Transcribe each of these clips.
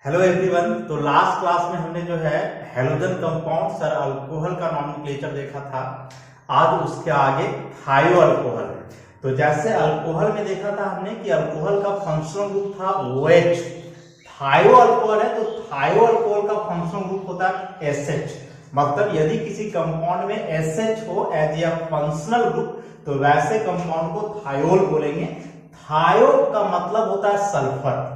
Hello everyone. तो last class में हमने जो है हेलोजन कंपाउंड सर अल्कोहल का नॉमेनक्लेचर देखा था। आज उसके आगे थायो अल्कोहल है। तो जैसे अल्कोहल में देखा था हमने कि अल्कोहल का फंक्शनल ग्रुप था OH। थायो अल्कोहल है तो थायो अल्कोहल का फंक्शनल ग्रुप होता है SH। मतलब यदि किसी कंपाउंड में SH हो एज ए फंक्शनल ग्रुप तो वैसे कंपाउंड को थायोल बोलेंगे। थायो का मतलब होता है सल्फर।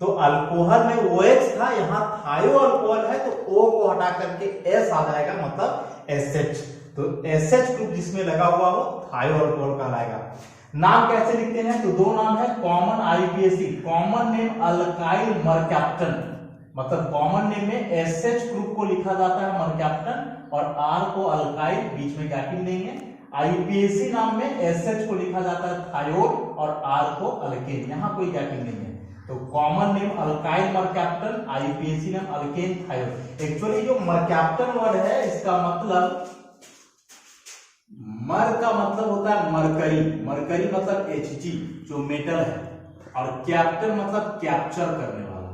तो अल्कोहल में OH था, यहाँ थायो अल्कोहल है तो O को हटा करके S आ जाएगा, मतलब SH। तो SH ग्रुप जिसमें लगा हुआ हो थायो अल्कोहल कहलाएगा। नाम कैसे लिखते हैं? तो दो नाम है common IUPAC, common name alkyl mercaptan. मतलब कॉमन नेम में SH ग्रुप को लिखा जाता है मरकैप्टन और R को अल्काइल, बीच में गैपिंग देंगे। IUPAC नाम में SH को लिखा जाता है थायोल और R को अल्केन, यहाँ कोई गैपिंग नहीं है। तो common name alkyl mercaptan, IUPAC name alkane thiol. Actually जो मरकैप्टन वर्ड है इसका मतलब, मर का मतलब होता है मरकरी, मरकरी मतलब Hg जो मेटल है, और कैप्टन मतलब कैप्चर करने वाला।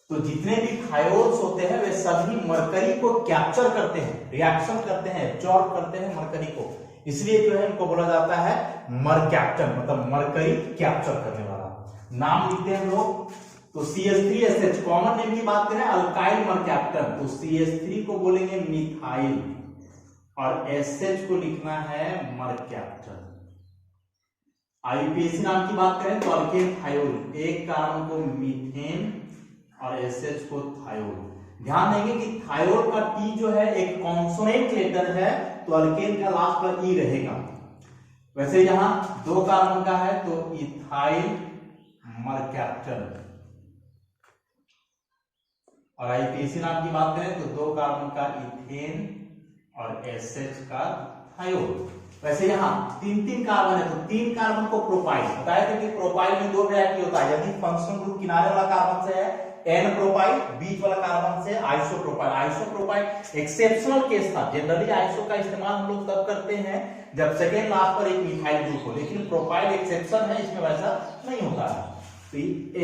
तो जितने भी थायोल्स होते हैं वे सभी मरकरी को कैप्चर करते हैं, रिएक्शन करते हैं, एब्जॉर्ब करते हैं मरकरी को, इसलिए जो है इनको बोला जाता है मरकैप्टन, मतलब मरकरी कैप्चर करने वाला। नाम लिखते हैं हम लोग। तो CH3SH कॉमन नेम की बात करें अल्काइल मरकैप्टन, तो CH3 को बोलेंगे मिथाइल और SH को लिखना है मरकैप्टन। IUPAC नाम की बात करें तो अल्केन थायोल, एक कार्बन को मीथेन और SH को थायोल। ध्यान देंगे कि थायोल का T जो है एक कॉन्सोनेंट लेटर है तो अल्केन का लास्ट पर E रहेगा। वैसे यहां दो कार्बन का है तो इथाइल मरकैप्टन, और IUPAC नाम की बात करें तो दो कार्बन का इथेन और SH का थायोल। वैसे यहाँ तीन तीन कार्बन है तो तीन कार्बन को प्रोपाइल बताया था कि प्रोपाइल में दो वैरायटी होता है। यदि फंक्शनल ग्रुप किनारे वाला कार्बन से है N प्रोपाइल, बीच वाला कार्बन से आइसोप्रोपाइल। आइसोप्रोपाइल एक्सेप्शनल केस था। जनरली आइसो का इस्तेमाल हम लोग तब करते हैं जब सेकेंड लास्ट पर एक मिथाइल ग्रुप हो, लेकिन प्रोपाइल एक्सेप्शन है, इसमें वैसा नहीं होता है। तो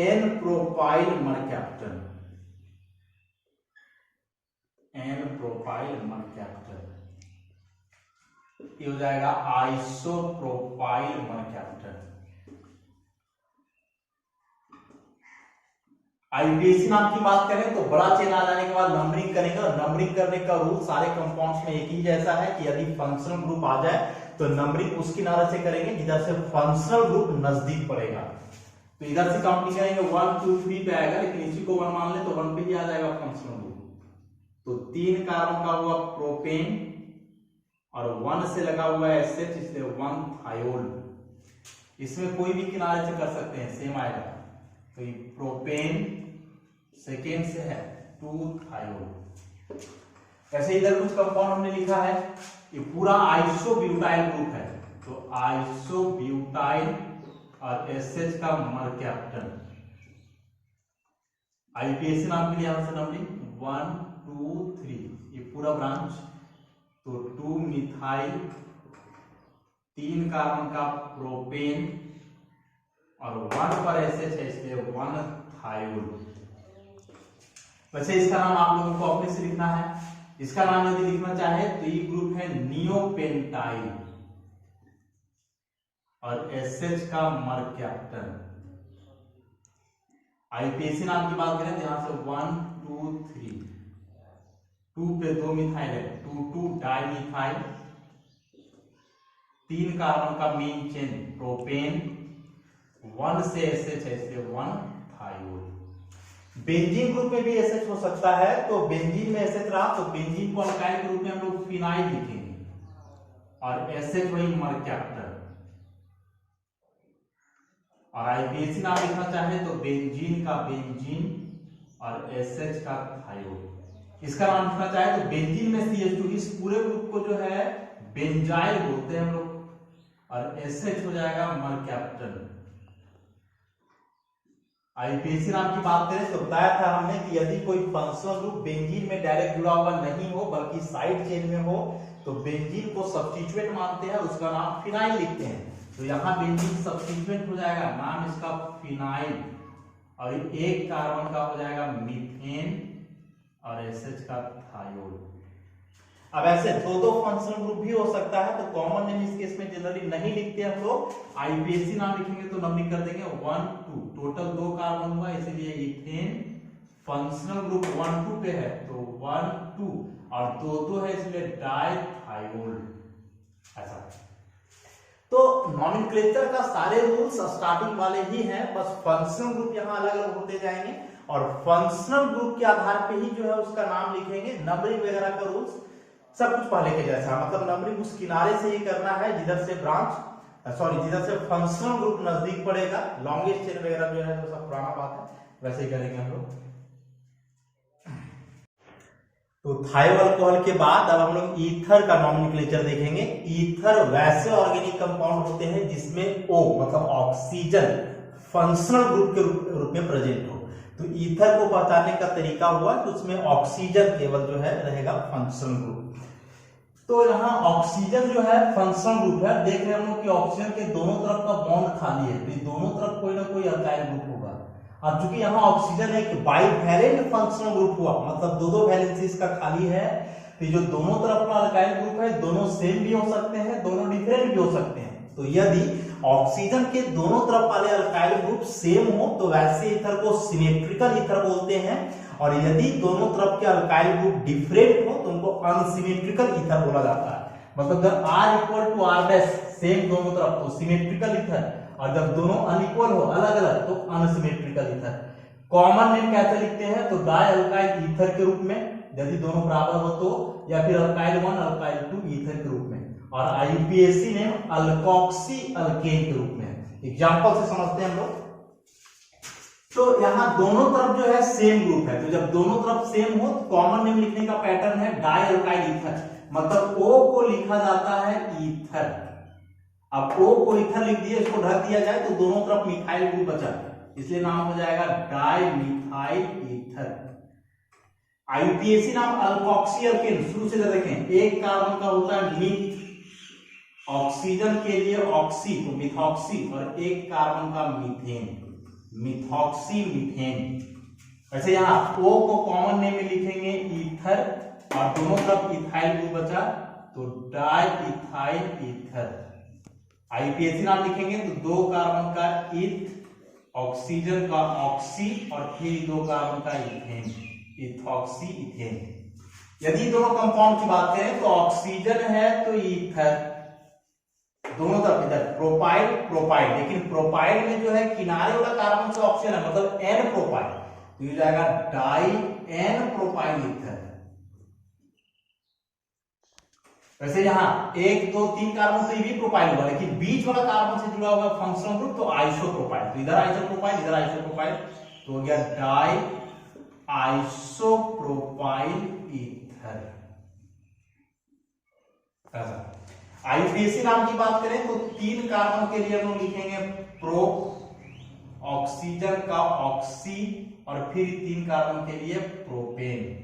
N propyl mercaptan, N propyl mercaptan, ये हो जाएगा आइसोप्रोपाइल मरकैप्टन। IUPAC नाम की बात करें तो बड़ा चेन आ जाने के बाद नंबरिंग करेंगे, और नंबरिंग करने का रूल सारे कंपाउंड्स में एक ही जैसा है कि यदि फंक्शनल ग्रुप आ जाए तो नंबरिंग उस किनारे से करेंगे जिधर से फंक्शनल ग्रुप नजदीक पड़ेगा। तो इधर से काउंटिंग करेंगे 1 2 3 पे आएगा, लेकिन इसी को 1 मान ले तो 1 पे ही आ जाएगा फंक्शनल ग्रुप। तो 3 कार्बन का हुआ प्रोपेन और 1 से लगा हुआ है SH, इसलिए 1 थायोल। इसमें कोई भी किनारे से कर सकते हैं, सेम आएगा। तो ये प्रोपेन सेकेंड से है 2 थायोल। ऐसे इधर कुछ कंपाउंड हमने लिखा है, ये पूरा आइसोब्यूटाइल ग्रुप है, तो आइसोब्यूटाइल और SH का मरकैप्टन। IUPAC नाम के लिए यहां से नंबरिंग 1 2 3, ये पूरा ब्रांच। तो 2 मिथाइल, 3 कार्बन का प्रोपेन और 1 पर SH है, इसलिए 1 थायोल। वैसे इसका नाम आप लोगों को अपने से लिखना है। इसका नाम यदि लिखना चाहे तो ये ग्रुप है नियोपेंटाइल और SH का मरकैप्टन। IUPAC नाम की बात करें तो यहां से 1 2 3, 2 पे 2 मिथाइल है, 2 2 डाइमिथाइल, 3 कार्बन का मेन चेन प्रोपेन, 1 से SH है, इसलिए 1 थायोल। बेंजीन ग्रुप में भी SH हो सकता है, तो बेंजीन में SH रहा तो बेंजीन को अल्काइल ग्रुप में हम लोग फिनाइल लिखेंगे और SH वही मरकैप्टन। और IUPAC नाम लिखना चाहे तो बेंजीन का बेंजीन और SH का थायोल। इसका नाम लिखना चाहे तो बेंजीन में CH2, इस पूरे ग्रुप को जो है बेंजाइल बोलते हैं हम लोग, और SH हो जाएगा मरकैप्टन। IUPAC नाम की बात करें तो बताया था हमने कि यदि कोई फंक्शनल ग्रुप बेंजीन में डायरेक्ट जुड़ा हुआ नहीं हो बल्कि साइड चेन में हो तो बेंजीन को सब्स्टिट्यूएंट मानते हैं, उसका नाम फिनाइल लिखते हैं। तो यहाँ बेंजीन सब्स्टिट्यूएंट हो जाएगा, नाम इसका फिनाइल और एक कार्बन का हो जाएगा मीथेन और SH का थायोल। अब ऐसे दो दो फंक्शनल ग्रुप भी हो सकता है, तो कॉमन नेम इस केस में जनरली नहीं लिखते हम लोग, IUPAC नाम लिखेंगे तो नंबरिंग कर देंगे 1 2, टोटल 2 कार्बन हुआ, इसीलिए इथेन फंक्शनल ग्रुप 1 2 पे है तो 1 2, और 2 2 है इसलिए डाइथायोल। ऐसा तो नॉमेनक्लेचर का सारे रूल्स स्टार्टिंग वाले ही हैं, बस फंक्शनल ग्रुप यहाँ अलग अलग होते जाएंगे और फंक्शनल ग्रुप के आधार पे ही जो है उसका नाम लिखेंगे। नंबरिंग वगैरह का रूल्स सब कुछ पहले के जैसा, मतलब नंबरिंग उस किनारे से ही करना है जिधर से जिधर से फंक्शनल ग्रुप नजदीक पड़ेगा। लॉन्गेस्ट चेन वगैरह जो है तो सब पुराना बात है, वैसे ही करेंगे हम लोग। तो थायो अल्कोहल के बाद अब हम लोग ईथर का नॉमेनक्लेचर देखेंगे। ईथर वैसे ऑर्गेनिक कंपाउंड होते हैं जिसमें O मतलब ऑक्सीजन फंक्शनल ग्रुप के रूप में प्रेजेंट हो। तो ईथर को पहचानने का तरीका हुआ कि उसमें ऑक्सीजन केवल जो है रहेगा फंक्शनल ग्रुप। तो यहाँ ऑक्सीजन जो है फंक्शनल ग्रुप है, देख रहे हैं हम लोग कि ऑक्सीजन के दोनों तरफ का बॉन्ड खाली है, तो दोनों तरफ कोई ना कोई अल्काइल ग्रुप होगा। अब चूंकि यहाँ ऑक्सीजन एक बाइवैलेंट फंक्शनल ग्रुप हुआ, मतलब दो दो वैलेंसी इसका खाली है, तो जो दोनों तरफ का अल्काइल ग्रुप है दोनों सेम भी हो सकते हैं, दोनों डिफरेंट भी हो सकते हैं। तो यदि ऑक्सीजन के दोनों तरफ वाले अल्काइल ग्रुप सेम हो तो वैसे ईथर को सिमेट्रिकल ईथर बोलते हैं, और यदि दोनों तरफ के अल्काइल ग्रुप डिफरेंट हो तो उनको अनसिमेट्रिकल ईथर बोला जाता है। मतलब जब R equal to R dash same दोनों तरफ तो सिमेट्रिकल ईथर, और जब दोनों अनइक्वल हो अलग अलग तो अनसिमेट्रिकल ईथर। कॉमन नेम कैसे लिखते हैं तो डाई अल्काइल ईथर के रूप में यदि दोनों बराबर हो तो, या फिर अल्काइल 1 अल्काइल 2 ईथर के रूप में, और IUPAC नेम अल्कोक्सी अल्केन के रूप में। एग्जांपल से समझते हैं हम लोग। तो यहाँ दोनों तरफ जो है सेम ग्रुप है, तो जब दोनों तरफ सेम हो तो कॉमन नेम लिखने का पैटर्न है डाई अल्काइल ईथर, मतलब O को लिखा जाता है ईथर। अब O को ईथर लिख दिया, इसको ढक दिया जाए तो दोनों तरफ मिथाइल ग्रुप बचा, इसलिए नाम हो जाएगा डाई मिथाइल ईथर। IUPAC नाम अल्कोक्सी अल्केन, शुरू से देखें एक कार्बन का होता है मिथ, ऑक्सीजन के लिए ऑक्सी तो मिथॉक्सी, और एक कार्बन का मीथेन मिथॉक्सी मीथेन। वैसे यहाँ O को कॉमन नेम में लिखेंगे ईथर, और दोनों तरफ इथाइल ग्रुप बचा तो डाई इथाइल ईथर। IUPAC नाम लिखेंगे तो दो कार्बन का ईथ, ऑक्सीजन का ऑक्सी, और फिर दो कार्बन का इथेन इथॉक्सी इथेन। यदि दोनों कंपाउंड की बात करें तो ऑक्सीजन है तो ईथर, दोनों तरफ इधर प्रोपाइल प्रोपाइल, लेकिन प्रोपाइल में जो है किनारे वाला कार्बन से ऑक्सीजन है, मतलब एन प्रोपाइल, तो ये जाएगा डाई एन प्रोपाइल ईथर। वैसे यहाँ 1 2 3 कार्बन से भी प्रोपाइल हुआ, लेकिन बीच वाला कार्बन से जुड़ा हुआ फंक्शनल ग्रुप तो आइसोप्रोपाइल, तो इधर आइसोप्रोपाइल इधर आइसोप्रोपाइल, तो हो गया डाई आइसोप्रोपाइल ईथर। IUPAC नाम की बात करें तो 3 कार्बन के लिए हम लोग लिखेंगे प्रो, ऑक्सीजन का ऑक्सी, और फिर 3 कार्बन के लिए प्रोपेन।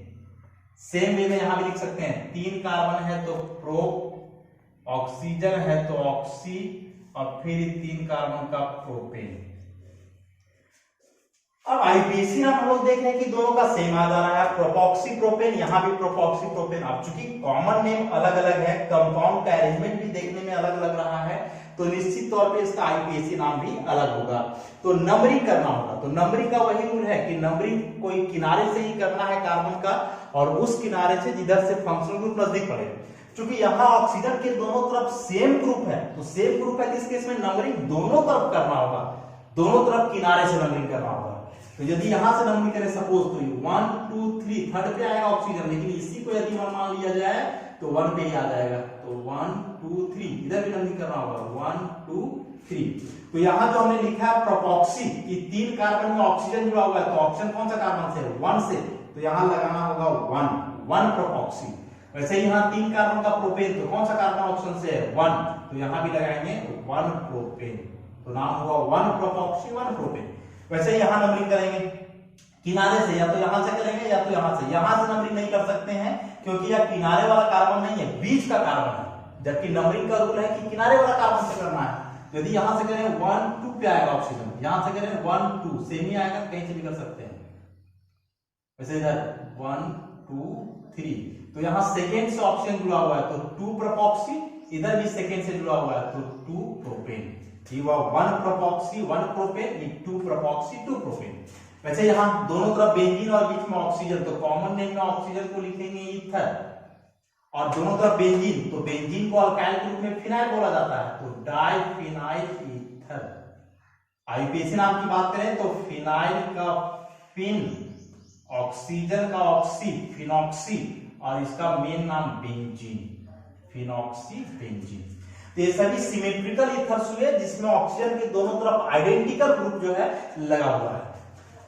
सेम वे में यहां भी लिख सकते हैं, 3 कार्बन है तो प्रो, ऑक्सीजन है तो ऑक्सी, और फिर 3 कार्बन का प्रोपेन। अब IUPAC नाम हम लोग देख रहे हैं कि दोनों का सेम आ जा रहा है, प्रोपॉक्सी प्रोपेन, यहां भी प्रोपॉक्सी प्रोपेन। अब चूंकि कॉमन नेम अलग अलग है, कंपाउंड का अरेंजमेंट भी देखने में अलग अलग रहा है, तो निश्चित तौर पे इसका IUPAC नाम भी अलग होगा। तो नंबरिंग करना होगा, तो नंबरिंग का वही रूल है कि नंबरिंग कोई किनारे से ही करना है कार्बन का, और उस किनारे से जिधर से फंक्शनल ग्रुप नजदीक पड़े। क्योंकि यहाँ ऑक्सीजन के दोनों तरफ सेम ग्रुप है, तो सेम ग्रुप है, इस केस में नंबरिंग दोनों तरफ करना होगा, दोनों तरफ किनारे से नंबरिंग करना होगा। तो यदि यहां से नंबरिंग करें सपोज तो 1 2 3 थर्ड पे आएगा ऑक्सीजन, लेकिन इसी को यदि मान लिया जाए तो 1 पे ही आ जाएगा, तो 1 2 3 इधर भी नंबरिंग करना होगा 1 2 3। तो यहां जो हमने लिखा है प्रोपॉक्सी कि 3 कार्बन में ऑक्सीजन जुड़ा हुआ है, तो ऑक्सीजन कौन सा कार्बन से है 1 से, तो यहां लगाना होगा 1 प्रोपॉक्सी। वैसे यहाँ 3 कार्बन का प्रोपेन, तो कौन सा कार्बन ऑप्शन से है 1, तो यहां भी लगाएंगे 1 प्रोपेन, तो नाम होगा 1 प्रोपॉक्सी 1 प्रोपेन। वैसे यहां नंबरिंग करेंगे किनारे से, या तो यहां से करेंगे या तो यहां से नंबरिंग नहीं कर सकते हैं, क्योंकि यह किनारे वाला कार्बन नहीं है, बीच का कार्बन है, जबकि नंबरिंग का रूल है कि किनारे वाला कार्बन से करना है। यदि यहां से करें 1 2 पे आएगा ऑक्सीजन, यहां से करें 1 2 सेम ही आएगा, कहीं से भी कर सकते हैं। वैसे इधर 1 2 3, तो यहां सेकेंड से ऑक्सीजन जुड़ा हुआ है तो 2 प्रोपॉक्सी, इधर भी सेकेंड से जुड़ा हुआ है तो 2 प्रोपेन। ये हुआ 1 प्रोपॉक्सी 1 प्रोपेन, ये 2 प्रोपॉक्सी 2 प्रोपेन। वैसे यहां दोनों तरफ बेंजीन और बीच में ऑक्सीजन, तो कॉमन नेम में ऑक्सीजन को लिखेंगे ईथर, और दोनों तरफ बेंजीन, तो बेंजीन को अल्काइल ग्रुप में फिनाइल बोला जाता है, तो डाइफिनाइल ईथर। आईपीएसी नाम की बात करें तो फिनाइल का फिन, ऑक्सीजन का ऑक्सी, फिनॉक्सी, और इसका मेन नाम बेंजीन, फिनॉक्सी बेंजीन। तो ये सभी सिमेट्रिकल ईथर्स हुए जिसमें ऑक्सीजन के दोनों तरफ आइडेंटिकल ग्रुप जो है लगा हुआ है।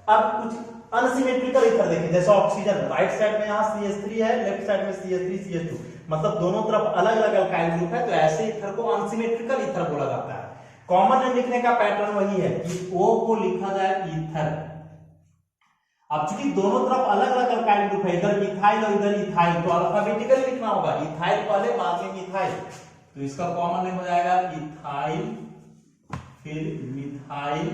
अब कुछ अनसिमेट्रिकल ईथर देखें, जैसे ऑक्सीजन राइट साइड में यहाँ CH3 है, लेफ्ट साइड में CH3 CH2, मतलब दोनों तरफ अलग अलग अल्काइल ग्रुप है, तो ऐसे ईथर को अनसिमेट्रिकल ईथर बोला जाता है। कॉमन नेम लिखने का पैटर्न वही है कि O को लिखा जाए ईथर। अब चूंकि दोनों तरफ अलग अलग अल्काइल ग्रुप है, इधर मिथाइल और इधर इथाइल, तो अल्फाबेटिकली लिखना होगा, इथाइल पहले बाद में मिथाइल, तो इसका कॉमन नेम हो जाएगा इथाइल, फिर मिथाइल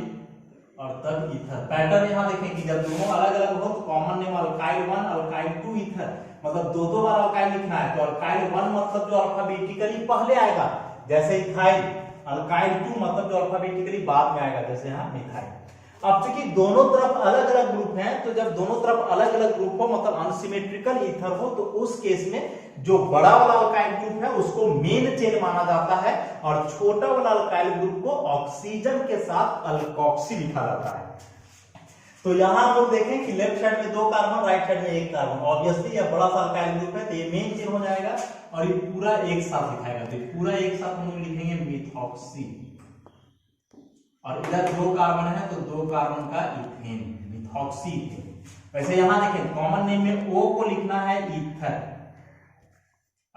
और तब ईथर। पैटर्न यहां देखें कि जब दोनों अलग अलग हो तो common name alkyl 1 alkyl 2 ether, मतलब दो दो बार अल्काइल लिखना है, तो अल्काइल 1 मतलब जो अल्फाबेटिकली पहले आएगा जैसे इथाइल, अल्काइल 2 मतलब जो अल्फाबेटिकली बाद में आएगा जैसे यहां मिथाइल। अब चूंकि दोनों तरफ अलग अलग ग्रुप हैं, तो जब दोनों तरफ अलग अलग ग्रुप हो मतलब अनसिमेट्रिकल ईथर हो, तो उस केस में जो बड़ा वाला अल्काइल ग्रुप है उसको मेन चेन माना जाता है, और छोटा वाला अल्काइल ग्रुप को ऑक्सीजन के साथ अल्कोक्सी लिखा जाता है। तो यहां हम लोग देखें कि लेफ्ट साइड में 2 कार्बन, राइट साइड में 1 कार्बन, ऑब्वियसली यह बड़ा सा अल्काइल ग्रुप है तो ये मेन चेन हो जाएगा, और ये पूरा एक साथ लिखाएगा, तो पूरा एक साथ हम लोग लिखेंगे मिथॉक्सी, और इधर 2 कार्बन है तो 2 कार्बन का इथेन, मिथॉक्सी इथेन। वैसे यहां देखें कॉमन नेम में O को लिखना है ईथर।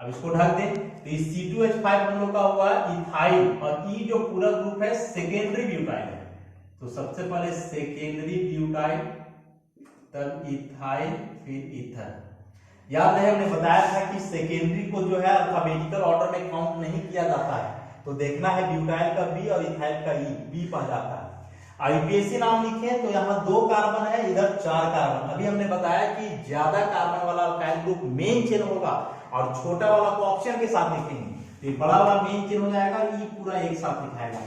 अब इसको ढक दें तो इस C2H5 हम लोग का हुआ इथाइल, और E जो पूरा ग्रुप है सेकेंडरी ब्यूटाइल है, तो सबसे पहले सेकेंडरी ब्यूटाइल, तब इथाइल, फिर ईथर। याद है हमने बताया था कि सेकेंडरी को जो है अल्फाबेटिकल ऑर्डर में काउंट नहीं किया जाता है, तो देखना है ब्यूटाइल का B और इथाइल का E, B पा जाता है। आईपीएसी नाम लिखे तो यहाँ 2 कार्बन है, इधर 4 कार्बन। अभी हमने बताया कि ज्यादा कार्बन वाला अल्काइल ग्रुप मेन चेन होगा और छोटा वाला को ऑक्सीजन के साथ लिखेंगे, तो ये बड़ा वाला मेन चेन हो जाएगा, E पूरा एक साथ लिखाएगा।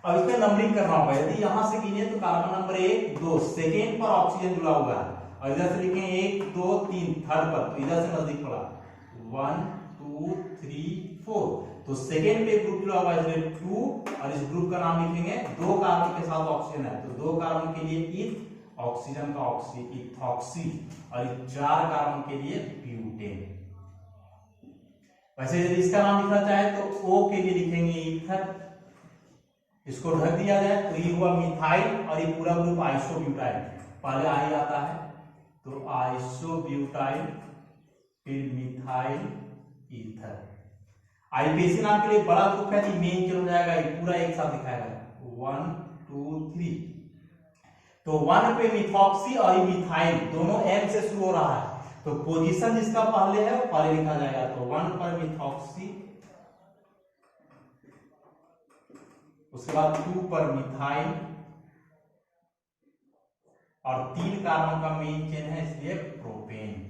अब इसमें नंबरिंग करना होगा, यदि यहां से गिने तो कार्बन नंबर 1 2 सेकेंड पर ऑक्सीजन जुड़ा हुआ है, और इधर से लिखें 1 2 3 थर्ड पर, तो इधर से नजदीक पड़ा 1 2 3 4, तो सेकेंड पे ग्रुप जुड़ा हुआ है इसलिए 2, और इस ग्रुप का नाम लिखेंगे, 2 कार्बन के साथ ऑक्सीजन है तो 2 कार्बन के लिए ईथ, ऑक्सीजन का ऑक्सी इथॉक्सी, और 4 कार्बन के लिए ब्यूटेन। वैसे यदि इसका नाम लिखना चाहे तो O के लिए लिखेंगे ईथर, इसको ढक दिया जाए तो ये हुआ मिथाइल, और ये पूरा ग्रुप आइसोब्यूटाइल, पहले आई आता है तो आइसोब्यूटाइल, फिर मिथाइल ईथर। आईपीएसी नाम के लिए बड़ा ग्रुप है तो मेन चेन हो जाएगा, ये पूरा एक साथ दिखाएगा 1 2 3, तो 1 पे मिथॉक्सी और ये मिथाइल दोनों M से शुरू हो रहा है, तो पोजीशन जिसका पहले है वो पहले लिखा जाएगा, तो 1 पर मिथॉक्सी, उसके बाद 2 पर मिथाइल, और 3 कार्बन का मेन चेन है इसलिए प्रोपेन।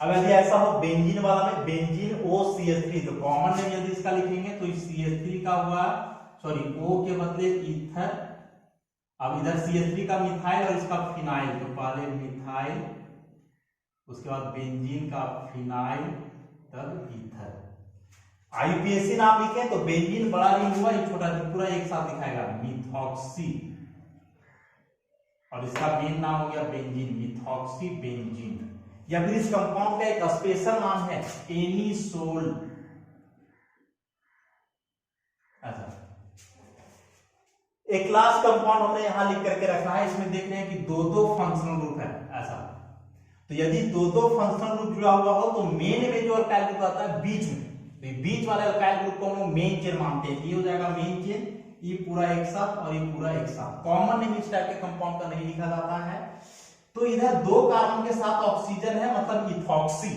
अब यदि ऐसा हो बेंजीन वाला में, बेंजीन OCH3, तो कॉमन नेम यदि इसका लिखेंगे तो CH3 का हुआ, सॉरी O के बदले ईथर, अब इधर CH3 का मिथाइल और इसका फिनाइल, तो पहले मिथाइल, उसके बाद बेंजीन का फिनाइल, तब ईथर। आईपीएसी नाम लिखे तो बेंजीन बड़ा नहीं हुआ, ये छोटा, तो पूरा एक साथ दिखाएगा मिथॉक्सी, और इसका मेन नाम हो गया बेंजीन, मिथॉक्सी बेंजीन। या फिर इस कंपाउंड का एक स्पेशल नाम है एनिसोल। अच्छा, एक क्लास कंपाउंड हमने यहां लिख करके रखा है, इसमें देख रहे हैं कि 2 फंक्शनल ग्रुप है ऐसा, तो यदि 2 फंक्शनल ग्रुप जुड़ा हुआ हो तो मेन में जो अल्काइल ग्रुप आता है बीच में, तो बीच वाले अल्काइल ग्रुप को हम मेन चेन मानते हैं, ये हो जाएगा मेन चेन, ये पूरा एक साथ और ये पूरा एक साथ। कॉमन नेम इस टाइप के कंपाउंड का नहीं लिखा जाता है, तो इधर 2 कार्बन के साथ ऑक्सीजन है मतलब इथॉक्सी,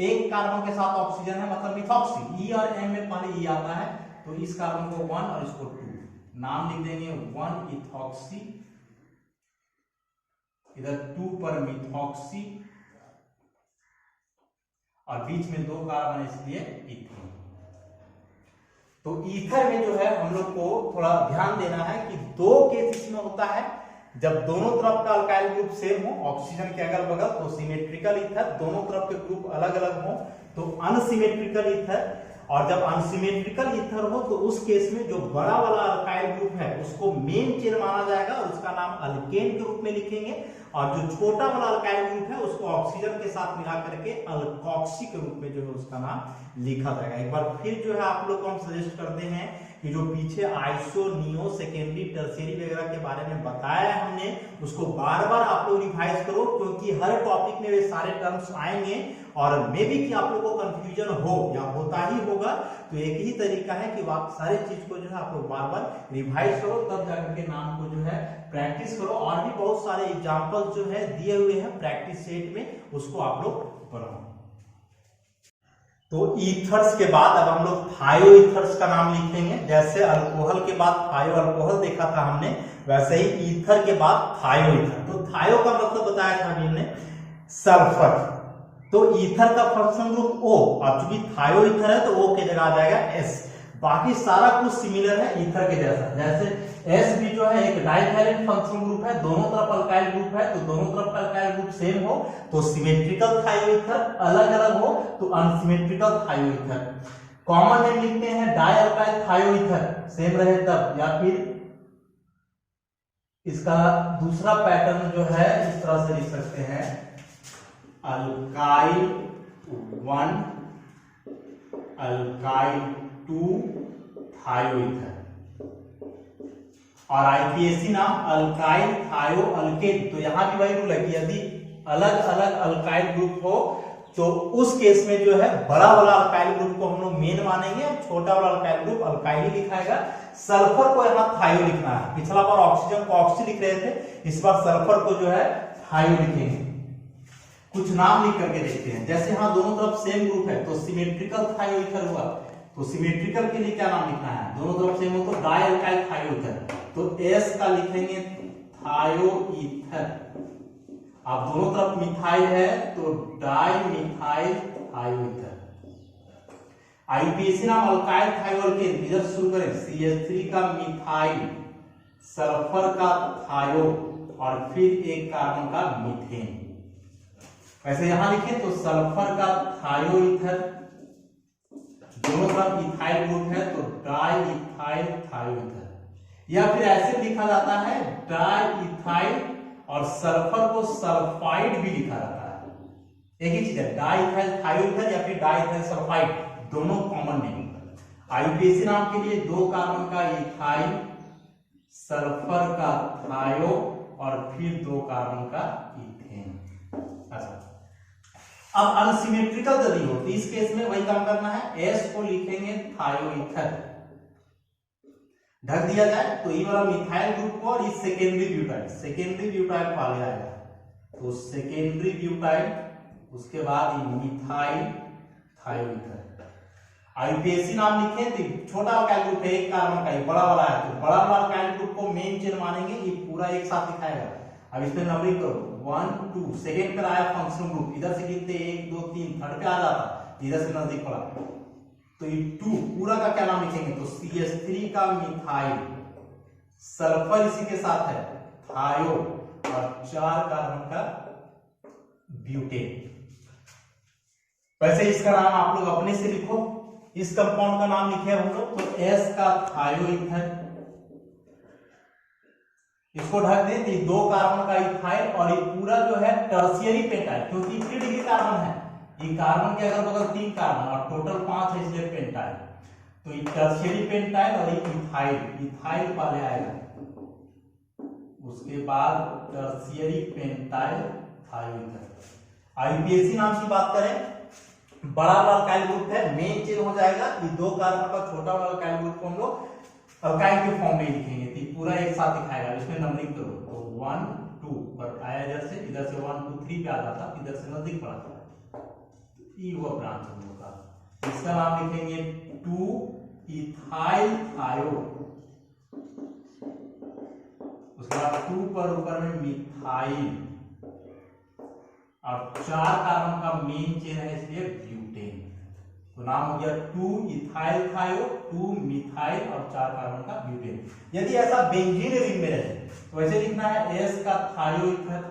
1 कार्बन के साथ ऑक्सीजन है मतलब मिथॉक्सी, E और M में पहले E आता है, तो इस कार्बन को 1 और इसको 2, नाम लिख देंगे 1 इथॉक्सी, इधर 2 पर मिथॉक्सी, और बीच में 2 कार्बन इसलिए इथेन। तो ईथर में जो है हम लोग को थोड़ा ध्यान देना है कि 2 केस इसमें होता है, जब दोनों तरफ का अल्काइल ग्रुप सेम हो, ऑक्सीजन के अगल बगल, तो सिमेट्रिकल ईथर, दोनों तरफ के ग्रुप अलग अलग हो तो अनसिमेट्रिकल ईथर, और जब अनसिमेट्रिकल ईथर हो तो उस केस में जो बड़ा वाला अल्काइल ग्रुप है उसको मेन चेन माना जाएगा और उसका नाम अल्केन के रूप में लिखेंगे, और जो छोटा वाला अल्काइल ग्रुप है उसको ऑक्सीजन के साथ मिला करके अल्कोक्सी के रूप में जो है उसका नाम लिखा जाएगा। एक बार फिर जो है आप लोग को हम सजेस्ट करते हैं कि जो पीछे आइसो, नियो, सेकेंडरी, टर्शियरी वगैरह के बारे में बताया है हमने, उसको बार बार आप लोग रिवाइज करो, क्योंकि हर टॉपिक में वे सारे टर्म्स आएंगे और मे बी कि आप लोग को कंफ्यूजन हो या होता ही होगा। तो एक ही तरीका है कि आप सारे चीज को जो है आप लोग बार बार रिवाइज करो, तब जाकर के नाम को जो है प्रैक्टिस करो, और भी बहुत सारे एग्जाम्पल जो है दिए हुए हैं प्रैक्टिस सेट में, उसको आप लोग बनाओ। तो ईथर्स के बाद अब हम लोग थायो ईथर्स का नाम लिखेंगे। जैसे अल्कोहल के बाद थायो अल्कोहल देखा था हमने, वैसे ही ईथर के बाद थायो ईथर। तो थायो का मतलब बताया था हमने सल्फर, तो ईथर का फंक्शन ग्रुप O, अब चूंकि थायो ईथर है तो O के जगह आ जाएगा S। बाकी सारा कुछ सिमिलर है ईथर के जैसा, जैसे S भी जो है एक डाइवैलेंट फंक्शनल ग्रुप है, दोनों तरफ अल्काइल ग्रुप है, तो दोनों तरफ अल्काइल ग्रुप सेम हो तो सिमेट्रिकल थायोईथर, अलग अलग हो तो अनसिमेट्रिकल थायोईथर। कॉमन नेम लिखते हैं डाई अल्काइल थायोईथर, सेम रहे तब, या फिर इसका दूसरा पैटर्न जो है इस तरह से लिख सकते हैं अल्काइल 1 अल्काइल 2 थायोईथर, और आईपीएसी नाम अल्काइल थायो अल्केन। तो यहां भी वही रूल है कि यदि अलग अलग अल्काइल ग्रुप हो तो उस केस में जो है बड़ा वाला अल्काइल ग्रुप को हम लोग मेन मानेंगे, छोटा वाला अल्काइल ग्रुप अल्काइल ही लिखाएगा। सल्फर को यहाँ थायो लिखना है, पिछला बार ऑक्सीजन को ऑक्सी लिख रहे थे, इस बार सल्फर को जो है थायो लिखेंगे। कुछ नाम लिख करके देखते हैं, जैसे यहाँ दोनों तरफ सेम ग्रुप है तो सिमेट्रिकल थायोईथर हुआ, तो सिमेट्रिकल के लिए क्या नाम लिखना है, दोनों तरफ सेम हो तो डाई अल्काइल थायोईथर, तो S का लिखेंगे थायोईथर। अब दोनों तरफ मिथाइल है तो डाई मिथाइल थायोईथर। आईपीएसी नाम अल्काइल थायोअल्केन, इधर शुरू करें CH3 का मिथाइल, सल्फर का थायो, और फिर एक कार्बन का मीथेन। वैसे यहां लिखें तो सल्फर का थायोईथर, दोनों तरफ इथाइल ग्रुप है तो डाई इथाइल थायोईथर, या फिर ऐसे लिखा जाता है डाई इथाइल और सल्फर को सल्फाइड भी लिखा जाता है। एक ही चीज है, डाई इथाइल थायोईथर या फिर डाई इथाइल सल्फाइड, दोनों कॉमन नेम। आईपीएसी नाम के लिए 2 कार्बन का इथाइल, सल्फर का थायो, और फिर 2 कार्बन का इथेन। अच्छा, अब अनसिमेट्रिकल यदि हो तो इस केस में वही काम करना है, S को लिखेंगे थायोईथर, ढक दिया जाए तो ये वाला मिथाइल ग्रुप को, और इस सेकेंडरी ब्यूटाइल पाले आएगा, तो सेकेंडरी ब्यूटाइल, उसके बाद मिथाइल थायोईथर। आईपीएसी नाम लिखे तो छोटा अल्काइल ग्रुप है, एक कार्बन का, बड़ा वाला है तो बड़ा वाला अल्काइल ग्रुप को मेन चेन मानेंगे, ये पूरा एक साथ दिखाएगा। अब इसमें नंबरिंग करो 1 2, सेकेंड पर आया फंक्शनल ग्रुप, इधर से गिनते 1 2 3, थर्ड पे आ जाता, इधर से नजदीक पड़ा तो ये 2 पूरा का क्या नाम लिखेंगे, तो CH3 का मिथाइल, सल्फर इसी के साथ है थायो, और 4 कार्बन का ब्यूटेन। वैसे इसका नाम आप लोग अपने से लिखो, इस कंपाउंड का नाम लिखे हम लोग तो S का थायोईथर, इसको ढक दें तो 2 कार्बन का इथाइल, और ये पूरा जो है टर्शियरी पेंटाइल, क्योंकि 3 डिग्री कार्बन है, ये कार्बन के अगल बगल 3 कार्बन और टोटल 5 है इसलिए पेंटाइल, तो ये टर्शियरी पेंटाइल और ये इथाइल वाले आएगा, उसके बाद टर्शियरी पेंटाइल थायोईथर। आईपीएसी नाम की बात करें, बड़ा वाला अल्काइल ग्रुप है, मेन चेन हो जाएगा, ये 2 कार्बन का छोटा वाला अल्काइल ग्रुप को हम लोग अल्काइल के फॉर्म में लिखेंगे, तो पूरा एक साथ दिखाएगा, इसमें नंबरिंग करो तो 1 2 पर आया, इधर से 1 2 3 पे आ जाता, इधर से नजदीक पड़ा था, ये हुआ ब्रांच हम लोग का। इसका नाम लिखेंगे 2 इथाइल थायो, उसके बाद 2 पर ऊपर में मिथाइल, और 4 कार्बन का मेन चेन है इसलिए ब्यूटेन। तो नाम हो गया 2 इथाइल थायो, 2 मिथाइल और 4 कार्बन का ब्यूटेन। यदि ऐसा बेंजीन रिंग में रहे तो ऐसे लिखना है S का थायो ईथर,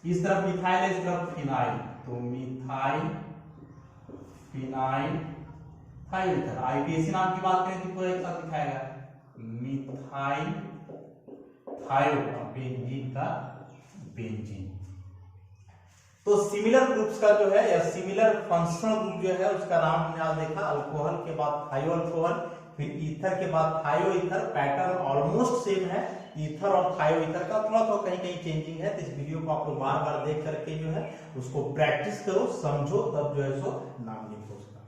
इस तरफ मिथाइल है, इस तरफ फिनाइल, तो मिथाइल फिनाइल थायो ईथर। आईपीएसी नाम की बात करें तो पूरा एक साथ दिखाएगा मिथाइल थायो और बेंजीन का बेंजीन। तो सिमिलर ग्रुप्स का जो है या सिमिलर फंक्शनल ग्रुप जो है उसका नाम हमने आज देखा, अल्कोहल के बाद थायो अल्कोहल, फिर ईथर के बाद थायो ईथर। पैटर्न ऑलमोस्ट सेम है ईथर और थायो ईथर का, थोड़ा थोड़ा कहीं कहीं चेंजिंग है। तो इस वीडियो को आप लोग बार बार देख करके जो है उसको प्रैक्टिस करो, समझो, तब जो है सो नाम लिखो उसका।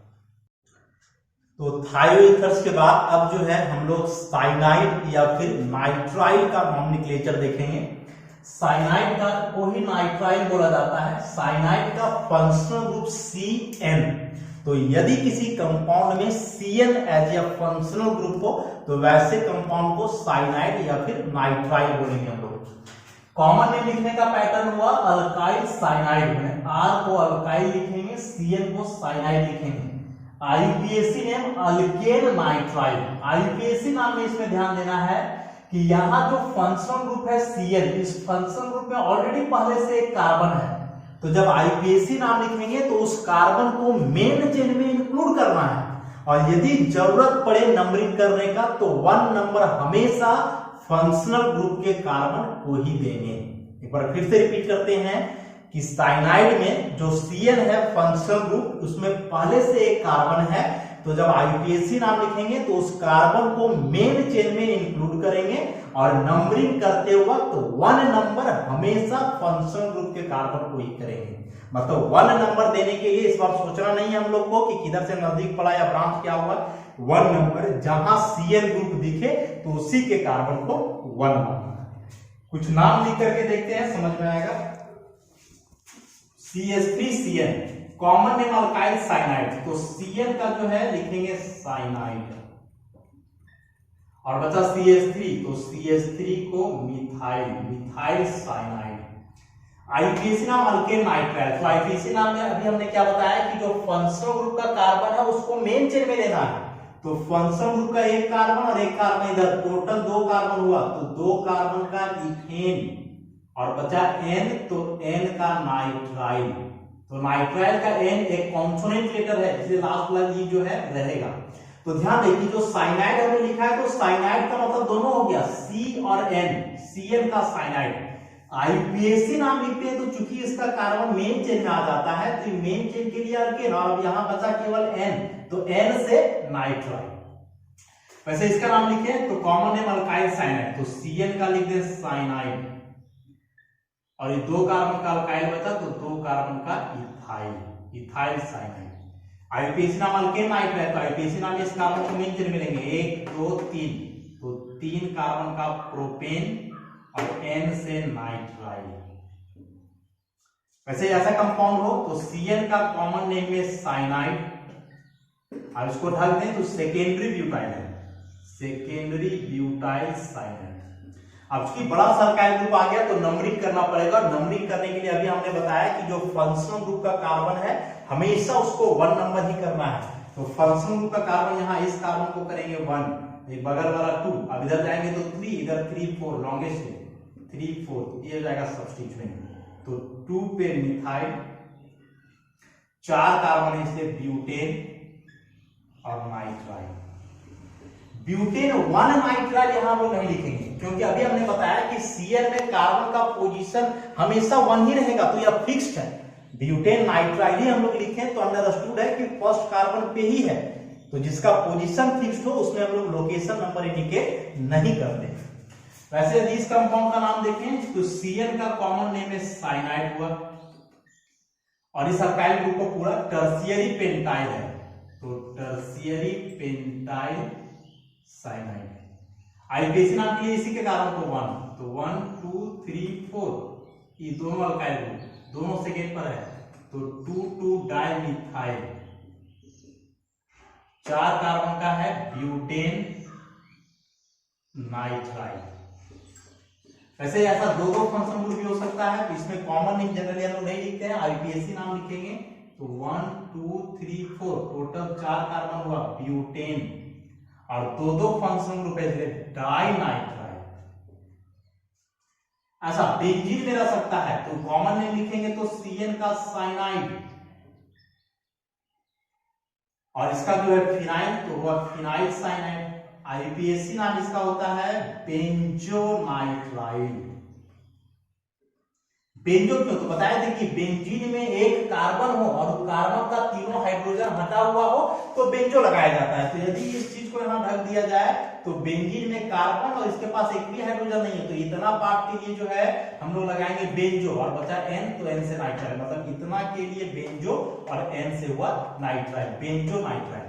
तो थायो ईथर्स के बाद अब जो है हम लोग साइनाइड या फिर नाइट्राइल का नॉमेनक्लेचर देखेंगे। साइनाइड का को ही नाइट्राइल बोला जाता है। साइनाइड का फंक्शनल ग्रुप CN। तो यदि किसी कंपाउंड में CN as a functional group हो तो वैसे कंपाउंड को साइनाइड या फिर नाइट्राइल बोलेंगे हम लोग। कॉमन नेम लिखने का पैटर्न हुआ अल्काइल साइनाइड में, R को अल्काइल लिखेंगे, CN को साइनाइड लिखेंगे। IUPAC name alkane nitrile. IUPAC नाम में इसमें ध्यान देना है कि यहाँ जो फंक्शनल ग्रुप है CN, इस फंक्शनल ग्रुप में ऑलरेडी पहले से एक कार्बन है, तो जब IUPAC नाम लिखेंगे तो उस कार्बन को मेन चेन में इंक्लूड करना है, और यदि जरूरत पड़े नंबरिंग करने का तो 1 नंबर हमेशा फंक्शनल ग्रुप के कार्बन को ही देंगे। एक बार फिर से रिपीट करते हैं कि साइनाइड में जो CN है फंक्शनल ग्रुप, उसमें पहले से एक कार्बन है, तो जब IUPAC नाम लिखेंगे तो उस कार्बन को मेन चेन में इंक्लूड करेंगे, और नंबरिंग करते वक्त 1 नंबर हमेशा फंक्शनल ग्रुप के कार्बन को ही करेंगे। मतलब 1 नंबर देने के लिए इस बार सोचना नहीं है हम लोग को कि किधर से नजदीक पड़ा या ब्रांच क्या हुआ। 1 नंबर जहां CN ग्रुप दिखे तो उसी के कार्बन को 1 मानना। कुछ नाम लिख करके देखते हैं, समझ में आएगा। CH3CN common name alkyl cyanide, तो CN का जो है लिखेंगे साइनाइड, और बचा CH3 तो CH3 को मिथाइल, मिथाइल साइनाइड। IUPAC नाम अल्केन नाइट्राइल। तो IUPAC नाम में अभी हमने क्या बताया कि जो फंक्शनल ग्रुप का कार्बन है उसको मेन चेन में लेना है, तो फंक्शनल ग्रुप का एक कार्बन और एक कार्बन इधर, टोटल 2 कार्बन हुआ, तो 2 कार्बन का इथेन, और बचा N, तो N का नाइट्राइल। तो नाइट्राइल का N एक कॉन्सोनेंट लेटर है, इसलिए लास्ट वाला E जो है रहेगा। तो ध्यान देखिए जो साइनाइड हमने लिखा है तो साइनाइड का मतलब दोनों हो गया C और N, CN का साइनाइड। IUPAC नाम लिखते हैं तो चूंकि इसका कार्बन मेन चेन में आ जाता है तो मेन चेन के लिए अल्केन, और अब यहां बचा केवल N, तो N से नाइट्राइल। वैसे इसका नाम लिखे तो कॉमन नेम अल्काइल साइनाइड, तो CN का लिख दे साइनाइड, और ये 2 कार्बन का अल्काइल बचा तो 2 कार्बन का इथाइल, इथाइल साइनाइड। IUPAC नाम अल्केन नाइट्राइल, तो IUPAC नाम इस कार्बन को मेन चेन में लेंगे 1 2 3, तो 3 कार्बन का प्रोपेन और N से नाइट्राइल। वैसे ऐसा कंपाउंड हो तो CN का कॉमन नेम में साइनाइड, और इसको ढक दें तो सेकेंडरी ब्यूटाइल है, सेकेंडरी ब्यूटाइल साइनाइड। अब चूंकि बड़ा सा अल्काइल ग्रुप आ गया तो नंबरिंग करना पड़ेगा। नंबरिंग करने के लिए अभी हमने बताया कि जो फंक्शनल ग्रुप का कार्बन है हमेशा उसको 1 नंबर ही करना है। तो फंक्शनल ग्रुप का कार्बन यहाँ इस कार्बन को करेंगे 1, एक बगल वाला 2, अब इधर जाएंगे तो 3, इधर 3 4, लॉन्गेस्ट है 3 4, ये जाएगा सब्स्टिट्यूएंट, तो 2 पे मिथाइल, 4 कार्बन है इसलिए ब्यूटेन और नाइट्राइल। ब्यूटेन 1 नाइट्राइल यहां हम लोग नहीं लिखेंगे क्योंकि अभी हमने बताया कि CN में कार्बन का पोजीशन हमेशा 1 ही रहेगा, तो यह फिक्स्ड है। ब्यूटेन नाइट्राइल ही हम लोग लिखें तो अंडरस्टूड है कि फर्स्ट कार्बन पे ही है, तो जिसका पोजीशन फिक्स्ड हो उसमें हम लोग लोकेशन नंबर इंडिकेट नहीं करते। वैसे यदि इस कंपाउंड का नाम देखें तो CN का कॉमन नेम है साइनाइड हुआ, और इस अल्काइल ग्रुप को पूरा टर्शियरी पेंटाइल है, तो टर्शियरी पेंटाइल साइनाइड। IUPAC नाम के लिए इसी के कारण को 1, तो 1 2 3 4, ये दोनों अल्काइल ग्रुप दोनों सेकेंड पर है, तो 2 2 डाइमिथाइल, 4 कार्बन का है ब्यूटेन नाइट्राइल। वैसे ऐसा दो फंक्शनल ग्रुप भी हो सकता है, तो इसमें कॉमन नेम जनरली हम लोग नहीं लिखते हैं, आईपीएसी नाम लिखेंगे। तो 1 2 3 4 टोटल 4 कार्बन हुआ ब्यूटेन, और दो फंक्शनल ग्रुप है डाइनाइट्राइल। ऐसा बेंजीन में रह सकता है, तो कॉमन नेम लिखेंगे तो CN का साइनाइड, और इसका जो है फिनाइल तो हुआ फिनाइल साइनाइड। आईपीएसी नाम इसका होता है बेंजोनाइट्राइल। बेंजो क्यों, तो बताया था कि बेंजीन में एक कार्बन हो और कार्बन का तीनों हाइड्रोजन हटा हुआ हो तो बेंजो लगाया जाता है। तो यदि इस चीज को यहां ढक दिया जाए तो बेंजीन में कार्बन और इसके पास एक भी हाइड्रोजन नहीं है, तो इतना पार्ट के लिए जो है हम लोग लगाएंगे बेंजो, और बचा N तो N से नाइट्राइल, मतलब इतना के लिए बेंजो और N से हुआ नाइट्राइल, बेंजो नाइट्राइल।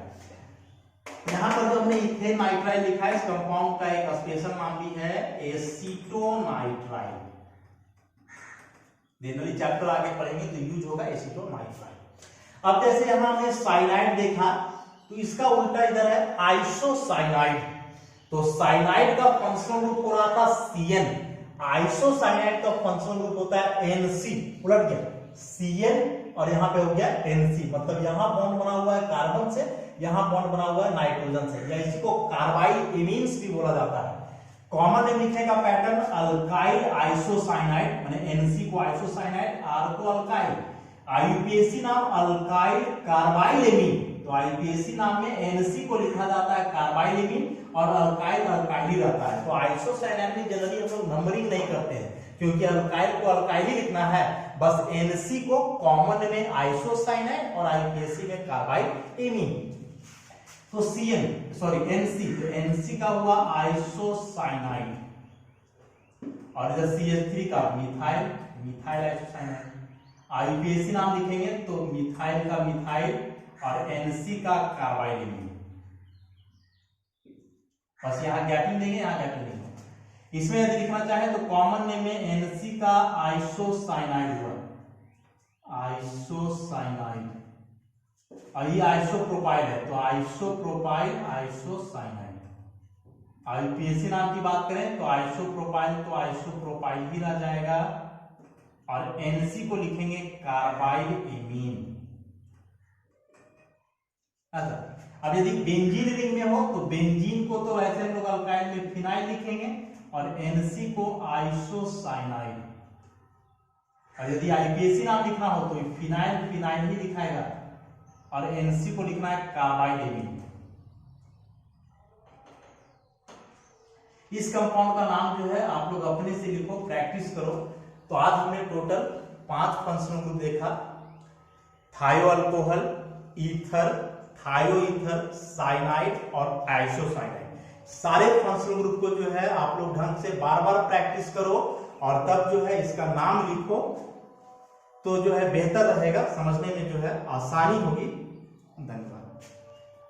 यहां पर जो हमने इथेन नाइट्राइल लिखा है, इस कंपाउंड का एक स्पेशल नाम भी है एसीटोनाइट्राइल। जनरली चैप्टर आगे पढ़ेंगे तो यूज होगा एसीटोनाइट्राइल। अब जैसे यहां हमने साइनाइड देखा, तो इसका उल्टा इधर है आइसोसाइनाइड। तो साइनाइड का फंक्शनल ग्रुप हो रहा था CN, आइसोसाइनाइड का फंक्शनल ग्रुप होता है NC। उलट गया, CN और यहां पे हो गया NC, मतलब यहां बॉन्ड बना हुआ है कार्बन से, यहां बॉन्ड बना हुआ है नाइट्रोजन से, या इसी को कार्बाइल एमीन्स भी बोला जाता है। कॉमन नेम लिखने का पैटर्न अल्काइल आइसोसाइनाइड, माने NC को आइसोसाइनाइड, R को अल्काइल। आईपीएसी नाम अल्काइल कार्बाइल एमीन, तो आईपीएसी नाम में NC को लिखा जाता है कार्बाइल एमीन और अल्काइल अल्काइल ही रहता है। तो आइसोसाइनाइड में जनरली हम लोग नंबरिंग नहीं करते हैं, क्योंकि अल्काइल को अल्काइल ही लिखना है, बस NC को कॉमन में आइसोसाइनाइड और आईपीएसी में कार्बाइल एमीन। तो NC, तो NC का हुआ आइसोसाइनाइड, और इधर CH3 का मिथाइल आइसोसाइनाइड। आईपीएसी नाम लिखेंगे तो मिथाइल का मिथाइल और NC का कार्बाइल एमीन। बस यहाँ गैपिंग देंगे, यहाँ गैपिंग देंगे। इसमें यदि लिखना चाहे तो कॉमन नेम में NC का आइसोसाइनाइड हुआ, आइसोसाइनाइड, और ये आइसोप्रोपाइल है, तो आइसोप्रोपाइल आइसोसाइनाइड। आईपीएसी नाम की बात करें तो आइसोप्रोपाइल तो आइसोप्रोपाइल ही रह जाएगा, और NC को लिखेंगे कार्बाइल एमीन। अच्छा, अब यदि बेंजीन रिंग में हो तो बेंजीन को तो वैसे हम लोग अल्काइल में फिनाइल लिखेंगे, और NC को आइसोसाइनाइड। और यदि आईपीएसी नाम लिखना हो तो फिनाइल फिनाइल ही लिखाएगा, और NC को लिखना है कार्बाइल एमीन। इस कंपाउंड का नाम जो है आप लोग अपने से लिखो, प्रैक्टिस करो। तो आज हमने टोटल 5 फंक्शनल ग्रुप देखा, थायो अल्कोहल, ईथर, थायो ईथर, साइनाइड और आइसोसाइनाइड। सारे फंक्शनल ग्रुप को जो है आप लोग ढंग से बार बार प्रैक्टिस करो, और तब जो है इसका नाम लिखो, तो जो है बेहतर रहेगा, समझने में जो है आसानी होगी। धन्यवाद।